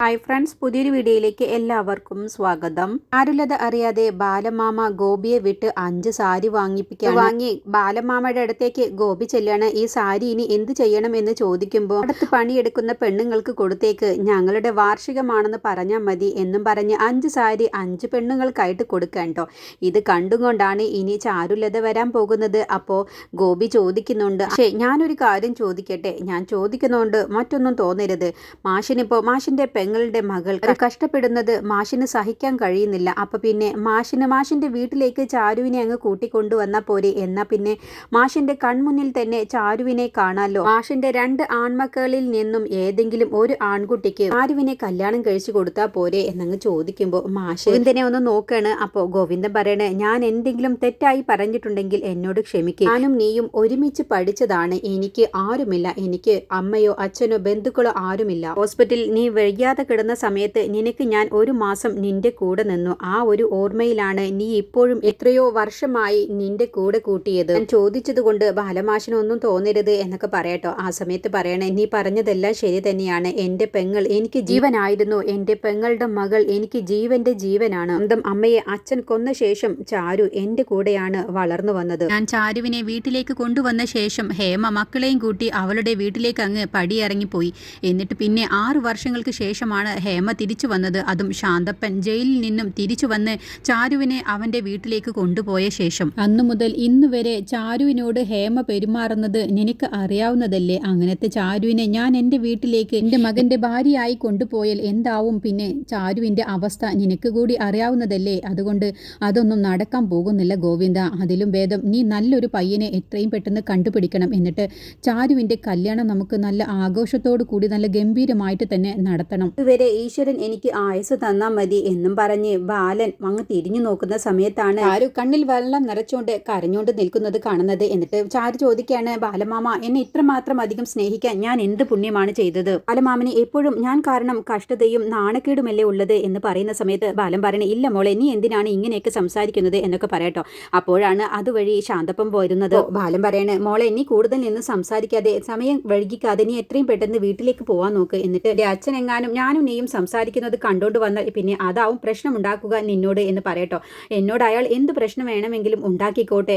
Hi friends, പുതിയൊരു വീഡിയോയിലേക്ക് എല്ലാവർക്കും സ്വാഗതം. ആരുള്ളത് അറിയാതെ ബാലമാമ ഗോപിയെ വിട്ട് 5 സാരി വാങ്ങി ബാലമാമയുടെ അടുത്തേക്ക് ഗോപി ചെല്ലാണ്. ഈ സാരി ഇനി എന്ത് ചെയ്യണം എന്ന് ചോദിക്കുമ്പോൾ അടുത്ത് പണിയെടുക്കുന്ന പെണ്ണുങ്ങൾക്ക് കൊടുത്തേക്ക്, ഞങ്ങളുടെ വാർഷികമാണെന്ന് പറഞ്ഞാൽ മതി എന്നും പറഞ്ഞ് 5 സാരി 5 പെണ്ണുങ്ങൾക്കായിട്ട് കൊടുക്കണ്ടോ. ഇത് കണ്ടുകൊണ്ടാണ് ഇനി ചാരുലത വരാൻ പോകുന്നത്. അപ്പോൾ ഗോപി ചോദിക്കുന്നുണ്ട്, പക്ഷേ ഞാനൊരു കാര്യം ചോദിക്കട്ടെ, ഞാൻ ചോദിക്കുന്നതുകൊണ്ട് മറ്റൊന്നും തോന്നരുത്. മാഷിന്റെ പെങ്ങളുടെ മകൾ കഷ്ടപ്പെടുന്നത് മാഷിന് സഹിക്കാൻ കഴിയുന്നില്ല. അപ്പൊ പിന്നെ മാഷിന്റെ വീട്ടിലേക്ക് ചാരുവിനെ അങ്ങ് കൂട്ടിക്കൊണ്ടുവന്നാൽ പോരെ. എന്നാ പിന്നെ മാഷിന്റെ കൺമുന്നിൽ തന്നെ ചാരുവിനെ കാണാലോ. മാഷിന്റെ 2 ആൺമക്കളിൽ നിന്നും ഏതെങ്കിലും ഒരു ആൺകുട്ടിക്ക് ചാരുവിനെ കല്യാണം കഴിച്ചു കൊടുത്താൽ പോരെ എന്നങ്ങ് ചോദിക്കുമ്പോൾ മാഷ് ഗോവിന്ദനെ ഒന്ന് നോക്കാണ്. അപ്പോൾ ഗോവിന്ദൻ പറയണേ, ഞാൻ എന്തെങ്കിലും തെറ്റായി പറഞ്ഞിട്ടുണ്ടെങ്കിൽ എന്നോട് ക്ഷമിക്കുക. ഞാനും നീയും ഒരുമിച്ച് പഠിച്ചതാണ്. എനിക്ക് ആരുമില്ല, എനിക്ക് അമ്മയോ അച്ഛനോ ബന്ധുക്കളോ ആരുമില്ല. ഹോസ്പിറ്റലിൽ നീ വൈകാതെ കിടന്ന സമയത്ത് നിനക്ക് ഞാൻ 1 മാസം നിന്റെ കൂടെ നിന്നു. ആ ഒരു ഓർമ്മയിലാണ് നീ ഇപ്പോഴും എത്രയോ വർഷമായി നിന്റെ കൂടെ കൂട്ടിയത്. ഞാൻ ചോദിച്ചത് കൊണ്ട് ബാലമാഷിനൊന്നും തോന്നരുത് എന്നൊക്കെ പറയട്ടോ. ആ സമയത്ത് പറയണേ, നീ പറഞ്ഞതെല്ലാം ശരി തന്നെയാണ്. എൻ്റെ പെങ്ങൾ എനിക്ക് ജീവനായിരുന്നു. എൻ്റെ പെങ്ങളുടെ മകൾ എനിക്ക് ജീവന്റെ ജീവനാണ്. സ്വന്തം അമ്മയെ അച്ഛൻ കൊന്ന ശേഷം ചാരു എൻ്റെ കൂടെയാണ് വളർന്നു വന്നത്. ഞാൻ ചാരുവിനെ വീട്ടിലേക്ക് കൊണ്ടുവന്ന ശേഷം ഹേമ മക്കളെയും കൂട്ടി അവളുടെ വീട്ടിലേക്ക് അങ്ങ് പടിയിറങ്ങിപ്പോയി. എന്നിട്ട് പിന്നെ 6 വർഷങ്ങൾക്ക് ശേഷമാണ് ഹേമ തിരിച്ചു വന്നത്. അതും ശാന്തപ്പൻ ജയിലിൽ നിന്നും തിരിച്ചു വന്ന് ചാരുവിനെ അവന്റെ വീട്ടിലേക്ക് കൊണ്ടുപോയ ശേഷം. അന്നു മുതൽ ഇന്നു വരെ ചാരുവിനോട് ഹേമ പെരുമാറുന്നത് നിനക്ക് അറിയാവുന്നതല്ലേ. അങ്ങനത്തെ ചാരുവിനെ ഞാൻ എൻ്റെ വീട്ടിലേക്ക് എൻ്റെ മകന്റെ ഭാര്യയായി കൊണ്ടുപോയാൽ എന്താവും? പിന്നെ ചാരുവിന്റെ അവസ്ഥ നിനക്ക് കൂടി അറിയാവുന്നതല്ലേ. അതുകൊണ്ട് അതൊന്നും നടക്കാൻ പോകുന്നില്ല ഗോവിന്ദ. അതിലും ഭേദം നീ നല്ലൊരു പയ്യനെ എത്രയും പെട്ടെന്ന് കണ്ടുപിടിക്കണം. എന്നിട്ട് ചാരുവിന്റെ കല്യാണം നമുക്ക് നല്ല ആഘോഷത്തോടു കൂടി നല്ല ഗംഭീരമായിട്ട് തന്നെ നടത്തണം. ഇതുവരെ ഈശ്വരൻ എനിക്ക് ആയുസ് തന്നാ മതി എന്നും പറഞ്ഞ് ബാലൻ അങ്ങ് തിരിഞ്ഞു നോക്കുന്ന സമയത്താണ് ചാരു കണ്ണിൽ വെള്ളം നിറച്ചുകൊണ്ട് കരഞ്ഞുകൊണ്ട് നിൽക്കുന്നത് കാണുന്നത്. എന്നിട്ട് ചാരു ചോദിക്കുകയാണ്, ബാലമാമ എന്നെ ഇത്രമാത്രം അധികം സ്നേഹിക്കാൻ ഞാൻ എന്ത് പുണ്യമാണ് ചെയ്തത്? ബാലമാമന് എപ്പോഴും ഞാൻ കാരണം കഷ്ടതയും നാണക്കേടുമല്ലേ ഉള്ളത് എന്ന് പറയുന്ന സമയത്ത് ബാലൻ പറയണേ, ഇല്ല മോളെ, നീ എന്തിനാണ് ഇങ്ങനെയൊക്കെ സംസാരിക്കുന്നത് എന്നൊക്കെ പറയട്ടോ. അപ്പോഴാണ് അതുവഴി ശാന്തപ്പം പോരുന്നത്. ബാലൻ പറയണേ, മോളെ നീ കൂടുതൽ നിന്ന് സംസാരിക്കാതെ സമയം വൈകിക്കാതെ നീ എത്രയും പെട്ടെന്ന് വീട്ടിലേക്ക് പോവാൻ നോക്ക്. എന്നിട്ട് അച്ഛൻ എങ്ങാനും ഞാനും നീയും സംസാരിക്കുന്നത് കണ്ടോണ്ട് വന്നാൽ പിന്നെ അതാവും പ്രശ്നമുണ്ടാക്കുക നിന്നോട് എന്ന് പറയട്ടോ. എന്നോട് അയാൾ എന്ത് പ്രശ്നം വേണമെങ്കിലും ഉണ്ടാക്കിക്കോട്ടെ.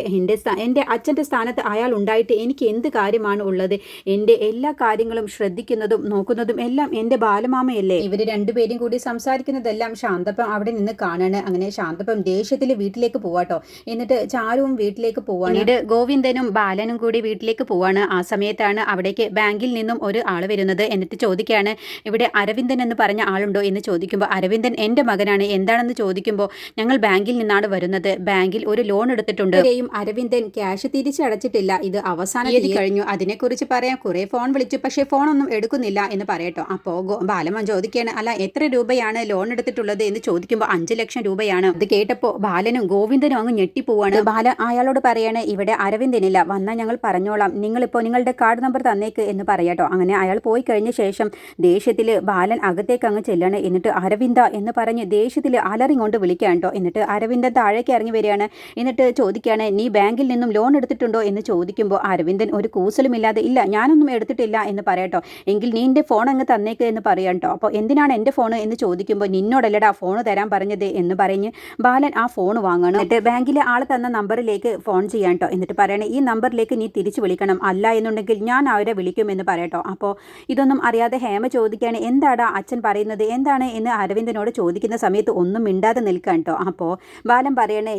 എൻ്റെ അച്ഛൻ്റെ സ്ഥാനത്ത് അയാൾ ഉണ്ടായിട്ട് എനിക്ക് എന്ത് കാര്യമാണ് ഉള്ളത്? എൻ്റെ എല്ലാ കാര്യങ്ങളും ശ്രദ്ധിക്കുന്നതും നോക്കുന്നതും എല്ലാം എൻ്റെ ബാലമാമയല്ലേ. ഇവര് രണ്ടുപേരും കൂടി സംസാരിക്കുന്നതെല്ലാം ശാന്തപ്പം അവിടെ നിന്ന് കാണാണ്. അങ്ങനെ ശാന്തപ്പം ദേഷ്യത്തിൽ വീട്ടിലേക്ക് പോവാട്ടോ. എന്നിട്ട് ചാരുവും വീട്ടിലേക്ക് പോവാണ്. ഗോവിന്ദനും ബാലനും കൂടി വീട്ടിലേക്ക് പോവാണ്. ആ സമയത്താണ് അവിടേക്ക് ബാങ്കിൽ നിന്നും ഒരു ആള് വരുന്നത്. എന്നിട്ട് ചോദിക്കുകയാണ്, ഇവിടെ അരവിന്ദൻ എന്ന് പറഞ്ഞ ആളുണ്ടോ എന്ന് ചോദിക്കുമ്പോൾ, അരവിന്ദൻ എൻ്റെ മകനാണ്, എന്താണെന്ന് ചോദിക്കുമ്പോൾ, ഞങ്ങൾ ബാങ്കിൽ നിന്നാണ് വരുന്നത്. ബാങ്കിൽ ഒരു ലോൺ എടുത്തിട്ടുണ്ട്. അരവിന്ദൻ ക്യാഷ് തിരിച്ചടച്ചിട്ടില്ല. ഇത് അവസാന തീയതി കഴിഞ്ഞു. അതിനെക്കുറിച്ച് പറയാൻ കുറെ ഫോൺ വിളിച്ചു, പക്ഷേ ഫോണൊന്നും എടുക്കുന്നില്ല എന്ന് പറയട്ടോ. അപ്പോൾ ബാലമൻ ചോദിക്കുകയാണ്, അല്ല എത്ര രൂപയാണ് ലോൺ എടുത്തിട്ടുള്ളത് എന്ന് ചോദിക്കുമ്പോൾ 5 ലക്ഷം രൂപയാണ്. അത് കേട്ടപ്പോൾ ബാലനും ഗോവിന്ദനും അങ്ങ് ഞെട്ടിപ്പോവാണ്. ബാല അയാളോട് പറയാണ്, ഇവിടെ അരവിന്ദനില്ല, വന്നാൽ ഞങ്ങൾ പറഞ്ഞോളാം, നിങ്ങളിപ്പോൾ നിങ്ങളുടെ കാർഡ് നമ്പർ തന്നേക്ക് എന്ന് പറയട്ടോ. അങ്ങനെ അയാൾ പോയി കഴിഞ്ഞ ശേഷം ദേഷ്യത്തിൽ ബാലൻ അകത്തേക്ക് അങ്ങ് ചെല്ലാണ്. എന്നിട്ട് അരവിന്ദ എന്ന് പറഞ്ഞ് ദേഷ്യത്തിൽ അലറിങ്ങോണ്ട് വിളിക്കാൻ കേട്ടോ. എന്നിട്ട് അരവിന്ദൻ താഴേക്ക് ഇറങ്ങി വരികയാണ്. എന്നിട്ട് ചോദിക്കുകയാണ്, നീ ബാങ്കിൽ നിന്നും ലോൺ എടുത്തിട്ടുണ്ടോ എന്ന് ചോദിക്കുമ്പോൾ അരവിന്ദൻ ഒരു കൂസലുമില്ലാതെ, ഇല്ല ഞാനൊന്നും എടുത്തിട്ടില്ല എന്ന് പറയട്ടോ. എങ്കിൽ നിന്റെ ഫോൺ അങ്ങ് തന്നേക്ക് എന്ന് പറയാം കേട്ടോ. അപ്പോൾ എന്തിനാണ് എൻ്റെ ഫോൺ എന്ന് ചോദിക്കുമ്പോൾ, നിന്നോടല്ലടാ ഫോൺ തരാൻ പറഞ്ഞത് എന്ന് പറഞ്ഞ് ബാലൻ ആ ഫോൺ വാങ്ങണം. എന്നിട്ട് ബാങ്കിലെ ആൾ തന്ന നമ്പറിലേക്ക് ഫോൺ ചെയ്യാൻ കേട്ടോ. എന്നിട്ട് പറയണേ, ഈ നമ്പറിലേക്ക് നീ തിരിച്ചു വിളിക്കണം, അല്ല എന്നുണ്ടെങ്കിൽ ഞാൻ അവരെ വിളിക്കും എന്ന് പറയട്ടോ. അപ്പോൾ ഇതൊന്നും അറിയാതെ ഹേമ ചോദിക്കുകയാണ്, എന്താടാ അച്ഛൻ പറയുന്നത്, എന്താണ് എന്ന് അരവിന്ദനോട് ചോദിക്കുന്ന സമയത്ത് ഒന്നും മിണ്ടാതെ നിൽക്കാൻ കേട്ടോ. അപ്പോൾ ബാലൻ പറയണേ,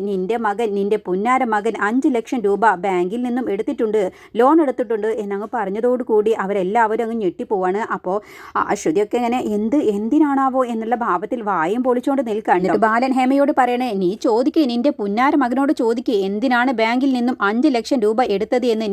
നിന്റെ പുന്നാര മകൻ 5 ലക്ഷം രൂപ ബാങ്കിൽ നിന്നും എടുത്തിട്ടുണ്ട്, ലോൺ എടുത്തിട്ടുണ്ട് എന്നങ്ങ് പറഞ്ഞതോടുകൂടി അവരെല്ലാവരും അങ്ങ് ഞെട്ടിപ്പോവാണ്. അപ്പോൾ അശ്വതിയൊക്കെ ഇങ്ങനെ എന്തിനാണാവോ എന്നുള്ള ഭാവത്തിൽ വായും പൊളിച്ചുകൊണ്ട് നിൽക്കാൻ. ബാലൻ ഹേമയോട് പറയണേ, നീ ചോദിക്കേ, നിന്റെ പുന്നാര മകനോട് ചോദിക്കേ, എന്തിനാണ് ബാങ്കിൽ നിന്നും 5 ലക്ഷം രൂപ എടുത്തത് എന്ന്.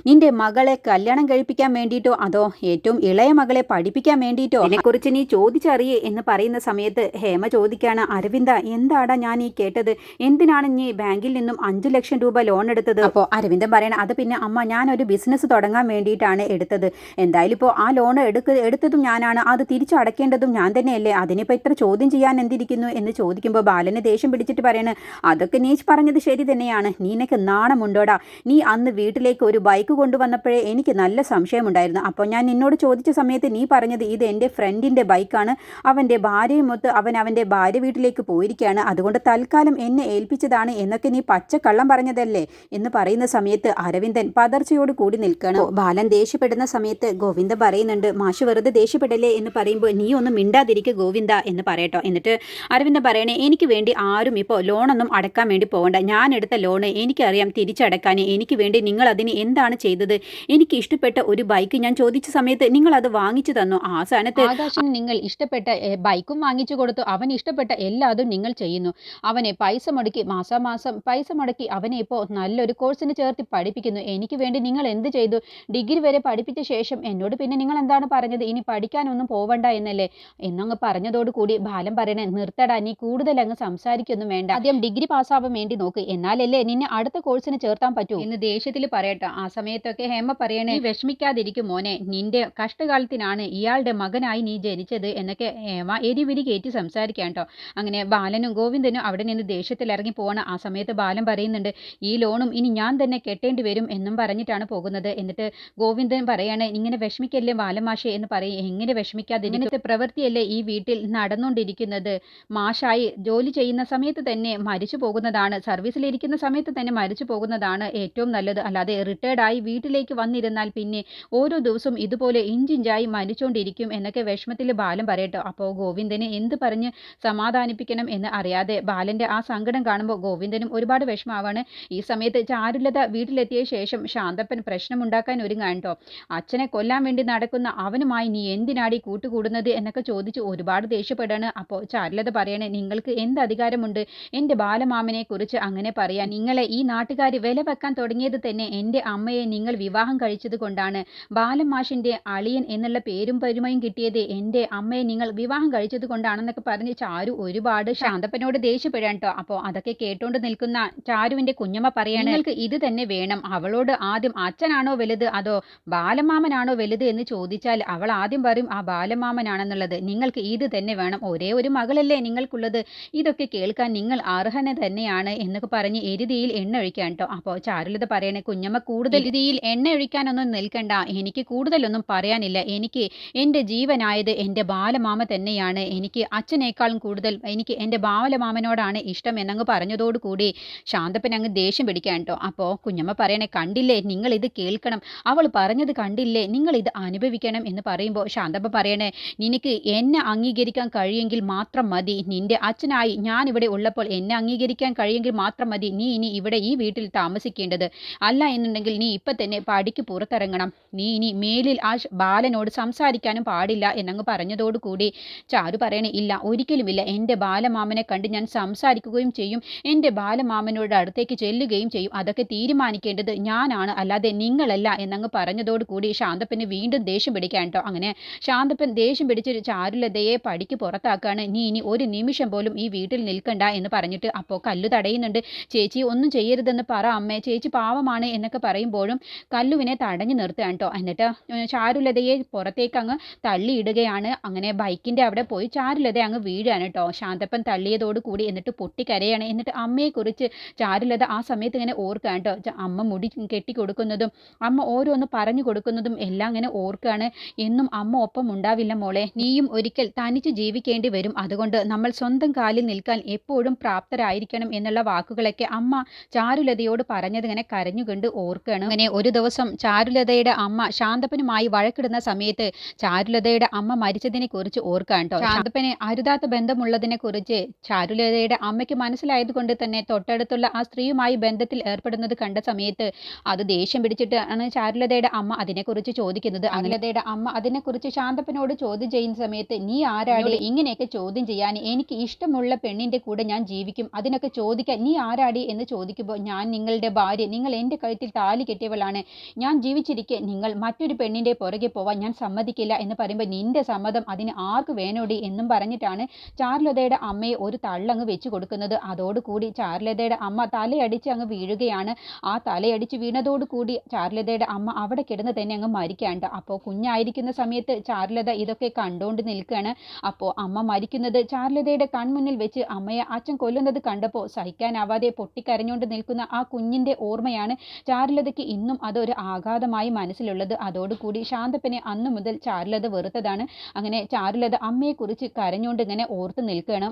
നിന്റെ മകളെ കല്യാണം കഴിപ്പിക്കാൻ വേണ്ടിയിട്ടോ അതോ ഏറ്റവും ഇളയ മകളെ പഠിപ്പിക്കാൻ വേണ്ടിയിട്ടോ അതിനെക്കുറിച്ച് നീ ചോദിച്ചറിയേ എന്ന് പറയുന്ന സമയത്ത് ഹേമ ചോദിക്കാണ്, അരവിന്ദ എന്താടാ ഞാൻ ഈ കേട്ടത്, എന്തിനാണ് നീ ബാങ്കിൽ നിന്നും 5 ലക്ഷം രൂപ ലോൺ എടുത്തത്? അപ്പോൾ അരവിന്ദൻ പറയണം, അത് പിന്നെ അമ്മ, ഞാനൊരു ബിസിനസ് തുടങ്ങാൻ വേണ്ടിയിട്ടാണ് എടുത്തത്. എന്തായാലും ഇപ്പോൾ ആ ലോൺ എടുത്തതും ഞാനാണ്, അത് തിരിച്ചടക്കേണ്ടതും ഞാൻ തന്നെയല്ലേ, അതിനിപ്പോൾ ഇത്ര ചോദ്യം ചെയ്യാൻ എന്തിരിക്കുന്നു എന്ന് ചോദിക്കുമ്പോൾ ബാലന് ദേഷ്യം പിടിച്ചിട്ട് പറയണ്, അതൊക്കെ നീ പറഞ്ഞത് ശരി തന്നെയാണ്, നിനക്ക് നാണമുണ്ടോടാ, നീ അന്ന് വീട്ടിലേക്ക് ഒരു ബൈക്ക് കൊണ്ടുവന്നപ്പോഴേ എനിക്ക് നല്ല സംശയമുണ്ടായിരുന്നു. അപ്പോൾ ഞാൻ നിന്നോട് ചോദിച്ച സമയത്ത് നീ പറഞ്ഞത് ഇത് എൻ്റെ ഫ്രണ്ട് ഫ്രണ്ടിൻ്റെ ബൈക്കാണ്, അവൻ്റെ ഭാര്യയുമൊത്ത് അവൻ്റെ ഭാര്യ വീട്ടിലേക്ക് പോയിരിക്കുകയാണ്, അതുകൊണ്ട് തൽക്കാലം എന്നെ ഏൽപ്പിച്ചതാണ് എന്നൊക്കെ നീ പച്ചക്കള്ളം പറഞ്ഞതല്ലേ എന്ന് പറയുന്ന സമയത്ത് അരവിന്ദൻ പതർച്ചയോട് കൂടി നിൽക്കണം. ബാലൻ ദേഷ്യപ്പെടുന്ന സമയത്ത് ഗോവിന്ദ പറയുന്നുണ്ട്, മാഷ് വെറുതെ ദേഷ്യപ്പെടല്ലേ എന്ന് പറയുമ്പോൾ നീ ഒന്നും മിണ്ടാതിരിക്കുക ഗോവിന്ദ എന്ന് പറയട്ടോ. എന്നിട്ട് അരവിന്ദൻ പറയണേ, എനിക്ക് വേണ്ടി ആരും ഇപ്പോൾ ലോണൊന്നും അടക്കാൻ വേണ്ടി പോകണ്ട. ഞാൻ എടുത്ത ലോണ് എനിക്കറിയാം തിരിച്ചടക്കാൻ. എനിക്ക് വേണ്ടി നിങ്ങൾ അതിന് എന്താണ് ചെയ്തത്? എനിക്ക് ഇഷ്ടപ്പെട്ട ഒരു ബൈക്ക് ഞാൻ ചോദിച്ച സമയത്ത് നിങ്ങൾ അത് വാങ്ങിച്ചു തന്നു. ആ സ്ഥാനത്ത് ആകാശന് നിങ്ങൾ ഇഷ്ടപ്പെട്ട ബൈക്കും വാങ്ങിച്ചു കൊടുത്തു. അവൻ ഇഷ്ടപ്പെട്ട എല്ലാതും നിങ്ങൾ ചെയ്യുന്നു. അവനെ പൈസ മുടക്കി മാസാമാസം പൈസ മുടക്കി അവനെ ഇപ്പോൾ നല്ലൊരു കോഴ്സിന് ചേർത്ത് പഠിപ്പിക്കുന്നു. എനിക്ക് വേണ്ടി നിങ്ങൾ എന്ത് ചെയ്തു? ഡിഗ്രി വരെ പഠിപ്പിച്ച ശേഷം എന്നോട് പിന്നെ നിങ്ങൾ എന്താണ് പറഞ്ഞത്? ഇനി പഠിക്കാനൊന്നും പോവണ്ട എന്നല്ലേ? എന്നങ്ങ് പറഞ്ഞതോടുകൂടി ബാലൻ പറയണേ, നിർത്തടാ, നീ കൂടുതൽ അങ്ങ് സംസാരിക്കൊന്നും വേണ്ട. ആദ്യം ഡിഗ്രി പാസ്സാവാൻ വേണ്ടി നോക്ക്, എന്നാലല്ലേ നിന്നെ അടുത്ത കോഴ്സിന് ചേർത്താൻ പറ്റൂ എന്ന് ദേഷ്യത്തിൽ പറയട്ടെ. ആ സമയത്തൊക്കെ ഹേമ പറയണേ, വിഷമിക്കാതിരിക്കും മോനെ, നിന്റെ കഷ്ടകാലത്തിനാണ് ഇയാളുടെ മകനായി നീ ജനിച്ചത് എന്നൊക്കെ ഹേമ എരിവിരി കയറ്റി സംസാരിക്കാം കേട്ടോ. അങ്ങനെ ബാലനും ഗോവിന്ദനും അവിടെ നിന്ന് ദേഷ്യത്തിൽ ഇറങ്ങി പോവാണ്. ആ സമയത്ത് ബാലൻ പറയുന്നുണ്ട്, ഈ ലോണും ഇനി ഞാൻ തന്നെ കെട്ടേണ്ടി വരും എന്നും പറഞ്ഞിട്ടാണ് പോകുന്നത്. എന്നിട്ട് ഗോവിന്ദൻ പറയാണ്, ഇങ്ങനെ വിഷമിക്കല്ലേ ബാലമാഷെ എന്ന് പറയും. എങ്ങനെ വിഷമിക്കാതെ, ഇങ്ങനത്തെ പ്രവൃത്തിയല്ലേ ഈ വീട്ടിൽ നടന്നുകൊണ്ടിരിക്കുന്നത്? മാഷായി ജോലി ചെയ്യുന്ന സമയത്ത് തന്നെ മരിച്ചു പോകുന്നതാണ്, സർവീസിലിരിക്കുന്ന സമയത്ത് തന്നെ മരിച്ചു പോകുന്നതാണ് ഏറ്റവും നല്ലത്. അല്ലാതെ റിട്ടയർഡായി വീട്ടിലേക്ക് വന്നിരുന്നാൽ പിന്നെ ഓരോ ദിവസവും ഇതുപോലെ ഇഞ്ചിഞ്ചായി മരിച്ചുകൊണ്ടിരിക്കും എന്നൊക്കെ വിഷമത്തിൽ ബാലൻ പറയട്ടോ. അപ്പോൾ ഗോവിന്ദനെ എന്ത് പറഞ്ഞ് സമാധാനിപ്പിക്കണം എന്ന് അറിയാതെ ബാലൻ്റെ ആ സങ്കടം കാണുമ്പോൾ ഗോവിന്ദനും ഒരുപാട് വിഷമാവാണ്. ഈ സമയത്ത് ചാരുലത വീട്ടിലെത്തിയ ശേഷം ശാന്തപ്പൻ പ്രശ്നമുണ്ടാക്കാൻ ഒരുങ്ങാൻ കേട്ടോ. അച്ഛനെ കൊല്ലാൻ വേണ്ടി നടക്കുന്ന അവനുമായി നീ എന്തിനാടി കൂട്ടുകൂടുന്നത് എന്നൊക്കെ ചോദിച്ച് ഒരുപാട് ദേഷ്യപ്പെടാണ്. അപ്പോൾ ചാരുലത പറയണേ, നിങ്ങൾക്ക് എന്ത് അധികാരമുണ്ട് എൻ്റെ ബാലമാമനെ കുറിച്ച് അങ്ങനെ പറയാൻ? നിങ്ങളെ ഈ നാട്ടുകാർ വില വെക്കാൻ തുടങ്ങിയത് തന്നെ എൻ്റെ അമ്മയെ നിങ്ങൾ വിവാഹം കഴിച്ചത് കൊണ്ടാണ്. ബാലൻ മാഷിൻ്റെ അളിയൻ എന്നുള്ള പേരും പെരുമയും കിട്ടിയത് എൻ്റെ അമ്മയെ നിങ്ങൾ വിവാഹം കഴിച്ചത് കൊണ്ടാണെന്നൊക്കെ പറഞ്ഞ് ചാരു ഒരുപാട് ശാന്തപ്പനോട് ദേഷ്യപ്പെടാൻ കേട്ടോ. അപ്പോൾ അതൊക്കെ കേട്ടോണ്ട് നിൽക്കുന്ന ചാരുവിൻ്റെ കുഞ്ഞമ്മ പറയാണ്, നിങ്ങൾക്ക് ഇത് തന്നെ വേണം. അവളോട് ആദ്യം അച്ഛനാണോ വലുത് അതോ ബാലമാമനാണോ വലുത് എന്ന് ചോദിച്ചാൽ അവൾ ആദ്യം പറയും ആ ബാലമാമനാണെന്നുള്ളത്. നിങ്ങൾക്ക് ഇത് തന്നെ വേണം, ഒരേ ഒരു മകളല്ലേ നിങ്ങൾക്കുള്ളത്, ഇതൊക്കെ കേൾക്കാൻ നിങ്ങൾ അർഹന തന്നെയാണ് എന്നൊക്കെ പറഞ്ഞ് എരുതിയിൽ എണ്ണ ഒഴിക്കാൻ കേട്ടോ. അപ്പോൾ ചാരുലത പറയണേ, കുഞ്ഞമ്മ കൂടുതൽ എരുതിയിൽ എണ്ണ ഒഴിക്കാനൊന്നും നിൽക്കണ്ട, എനിക്ക് കൂടുതലൊന്നും പറയാനില്ല. എനിക്ക് എൻ്റെ ജീവനായത് എൻ്റെ ബാലമാമ തന്നെയാണ്. എനിക്ക് അച്ഛനേക്കാളും കൂടുതൽ എനിക്ക് എൻ്റെ ബാലമാമനോടാണ് ഇഷ്ടം എന്നങ്ങ് പറഞ്ഞതോടുകൂടി ശാന്തപ്പൻ അങ്ങ് ദേഷ്യം പിടിക്കാൻ കേട്ടോ. അപ്പോൾ കുഞ്ഞമ്മ പറയണേ, കണ്ടില്ലേ, നിങ്ങൾ ഇത് കേൾക്കണം, അവൾ പറഞ്ഞത് കണ്ടില്ലേ, നിങ്ങൾ ഇത് അനുഭവിക്കണം എന്ന് പറയുമ്പോൾ ശാന്തപ്പ പറയണേ, നിനക്ക് എന്നെ അംഗീകരിക്കാൻ കഴിയുമെങ്കിൽ മാത്രം മതി, നിന്റെ അച്ഛനായി ഞാൻ ഇവിടെ ഉള്ളപ്പോൾ എന്നെ അംഗീകരിക്കാൻ കഴിയുമെങ്കിൽ മാത്രം മതി നീ ഇനി ഇവിടെ ഈ വീട്ടിൽ താമസിക്കേണ്ടത്. അല്ല എന്നുണ്ടെങ്കിൽ നീ ഇപ്പം തന്നെ പടിക്ക് പുറത്തിറങ്ങണം, നീ ഇനി മേലിൽ ആ ബാലനോട് സംസാരിക്കാനും പാടില്ല എന്നങ്ങ് പറഞ്ഞതോടുകൂടി ചാരു പറയണേ, ഇല്ല, ഒരിക്കലുമില്ല, എൻ്റെ ബാലമാമനെ കണ്ട് ഞാൻ സംസാരിക്കുകയും ചെയ്യും, എൻ്റെ ബാലമാമനോട് അടുത്തേക്ക് ചെല്ലുകയും ചെയ്യും, അതൊക്കെ തീരുമാനിക്കേണ്ടത് ഞാനാണ്, അല്ലാതെ നിങ്ങളല്ല എന്നങ്ങ് പറഞ്ഞതോടുകൂടി ശാന്തപ്പന് വീണ്ടും ദേഷ്യം പിടിക്കാൻ കേട്ടോ. അങ്ങനെ ശാന്തപ്പൻ ദേഷ്യം പിടിച്ചൊരു ചാരുലതയെ പടിക്ക് പുറത്താക്കാണ്. നീ ഇനി ഒരു നിമിഷം പോലും ഈ വീട്ടിൽ നിൽക്കണ്ട എന്ന് പറഞ്ഞിട്ട്. അപ്പോൾ കല്ലു തടയുന്നുണ്ട്, ചേച്ചി ഒന്നും ചെയ്യരുതെന്ന് പറ അമ്മേ, ചേച്ചി പാവമാണ് എന്നൊക്കെ പറയുമ്പോഴും കല്ലുവിനെ തടഞ്ഞു നിർത്തുകയാണ് കേട്ടോ. എന്നിട്ട് ചാരുലതയെ പുറത്തേക്ക് അങ്ങ് തള്ളിയിടുകയാണ്. അങ്ങനെ ബൈക്കിൻ്റെ അവിടെ പോയി ചാരുലത അങ്ങ് വീഴുകയാണ് കേട്ടോ. ശാന്തപ്പൻ തള്ളിയതോട് കൂടി എന്നിട്ട് പൊട്ടിക്കരയാണ്. എന്നിട്ട് അമ്മയെക്കുറിച്ച് ചാരുലത ആ സമയത്ത് ഇങ്ങനെ ഓർക്കുകയാണ് കേട്ടോ. അമ്മ മുടി കെട്ടിക്കൊടുക്കുന്നതും അമ്മ ഓരോന്ന് പറഞ്ഞു കൊടുക്കുന്നതും എല്ലാം ഇങ്ങനെ ഓർക്കുകയാണ്. എന്നും അമ്മ ഒപ്പം ഉണ്ടാവില്ല മോളെ, നീയും ഒരിക്കൽ തനിച്ച് ജീവിക്കേണ്ടി വരും, അതുകൊണ്ട് നമ്മൾ സ്വന്തം കാലിൽ നിൽക്കാൻ എപ്പോഴും പ്രാപ്തരായിരിക്കണം എന്നുള്ള വാക്കുകളൊക്കെ അമ്മ ചാരുലതയോട് പറഞ്ഞത് ഇങ്ങനെ കരഞ്ഞുകൊണ്ട് ഓർക്കുകയാണ്. അങ്ങനെ ഒരു ദിവസം ചാരുലതയുടെ അമ്മ ശാന്തപ്പനുമായി വഴക്കിടുന്ന സമയത്ത് ചാരുലതയുടെ അമ്മ മരിച്ചതിനെ കുറിച്ച് ഓർക്കുകയാണ് കേട്ടോ. ശാന്തപ്പന് അരുതാത്ത ബന്ധമുള്ളതിനെ കുറിച്ച് ചാരുലതയുടെ അമ്മയ്ക്ക് മനസ്സിലായത് കൊണ്ട് തന്നെ തൊട്ടടുത്തുള്ള ആ സ്ത്രീയുമായി ബന്ധത്തിൽ ഏർപ്പെടുന്നത് കണ്ട സമയത്ത് അത് ദേഷ്യം പിടിച്ചിട്ടാണ് ചാരുലതയുടെ അമ്മ അതിനെക്കുറിച്ച് ചോദിക്കുന്നത്. അഖിലതയുടെ അമ്മ അതിനെക്കുറിച്ച് ശാന്തപ്പനോട് ചോദ്യം ചെയ്യുന്ന സമയത്ത്, നീ ആരാടി ഇങ്ങനെയൊക്കെ ചോദ്യം ചെയ്യാൻ? എനിക്ക് ഇഷ്ടമുള്ള പെണ്ണിൻ്റെ കൂടെ ഞാൻ ജീവിക്കും, അതിനൊക്കെ ചോദിക്കാൻ നീ ആരാടി എന്ന് ചോദിക്കുമ്പോൾ, ഞാൻ നിങ്ങളുടെ ഭാര്യ, നിങ്ങൾ എൻ്റെ കഴുത്തിൽ താലി കെട്ടിയവളാണ്, ഞാൻ ജീവിച്ചിരിക്കെ നിങ്ങൾ മറ്റൊരു പെണ്ണിൻ്റെ പുറകെ പോവാൻ ഞാൻ സമ്മതിക്കില്ല എന്ന് പറയുമ്പോൾ, നിന്റെ സമ്മതം അതിന് ആർക്ക് വേണോടി എന്നും പറഞ്ഞിട്ടാണ് ചാരുലതയുടെ അമ്മയെ ഒരു തള്ളങ്ങ് വെച്ച് കൊടുക്കുന്നത്. അതോടുകൂടി ചാരുലതയുടെ അമ്മ തലയടിച്ച് അങ്ങ് വീഴുകയാണ്. ആ തലയടിച്ച് വീണതോടുകൂടി ചാരുലതയുടെ അമ്മ അവിടെ കിടന്ന് തന്നെ അങ്ങ് മരിക്കാണ്ട്. അപ്പോൾ കുഞ്ഞായിരിക്കുന്ന സമയത്ത് ചാരുലത ഇതൊക്കെ കണ്ടുകൊണ്ട് നിൽക്കുകയാണ്. അപ്പോൾ അമ്മ മരിക്കുന്നത് ചാരുലതയുടെ കൺമുന്നിൽ വെച്ച് അമ്മയെ അച്ഛൻ കൊല്ലുന്നത് കണ്ടപ്പോൾ സഹിക്കാനാവാതെ പൊട്ടിക്കരഞ്ഞുകൊണ്ട് നിൽക്കുന്ന ആ കുഞ്ഞിൻ്റെ ഓർമ്മയാണ് ചാരുലതയ്ക്ക് ഇന്നും അതൊരു ആഘാതമായി മനസ്സിലുള്ളത്. അതോടുകൂടി ശാന്തപ്പനെ അന്നു മുതൽ ചാരുലത വെറുത്തതാണ്. അങ്ങനെ ചാരുലത അമ്മയെക്കുറിച്ച് കരഞ്ഞുകൊണ്ട് ഇങ്ങനെ ഓർത്ത് നിൽക്കുകയാണ്.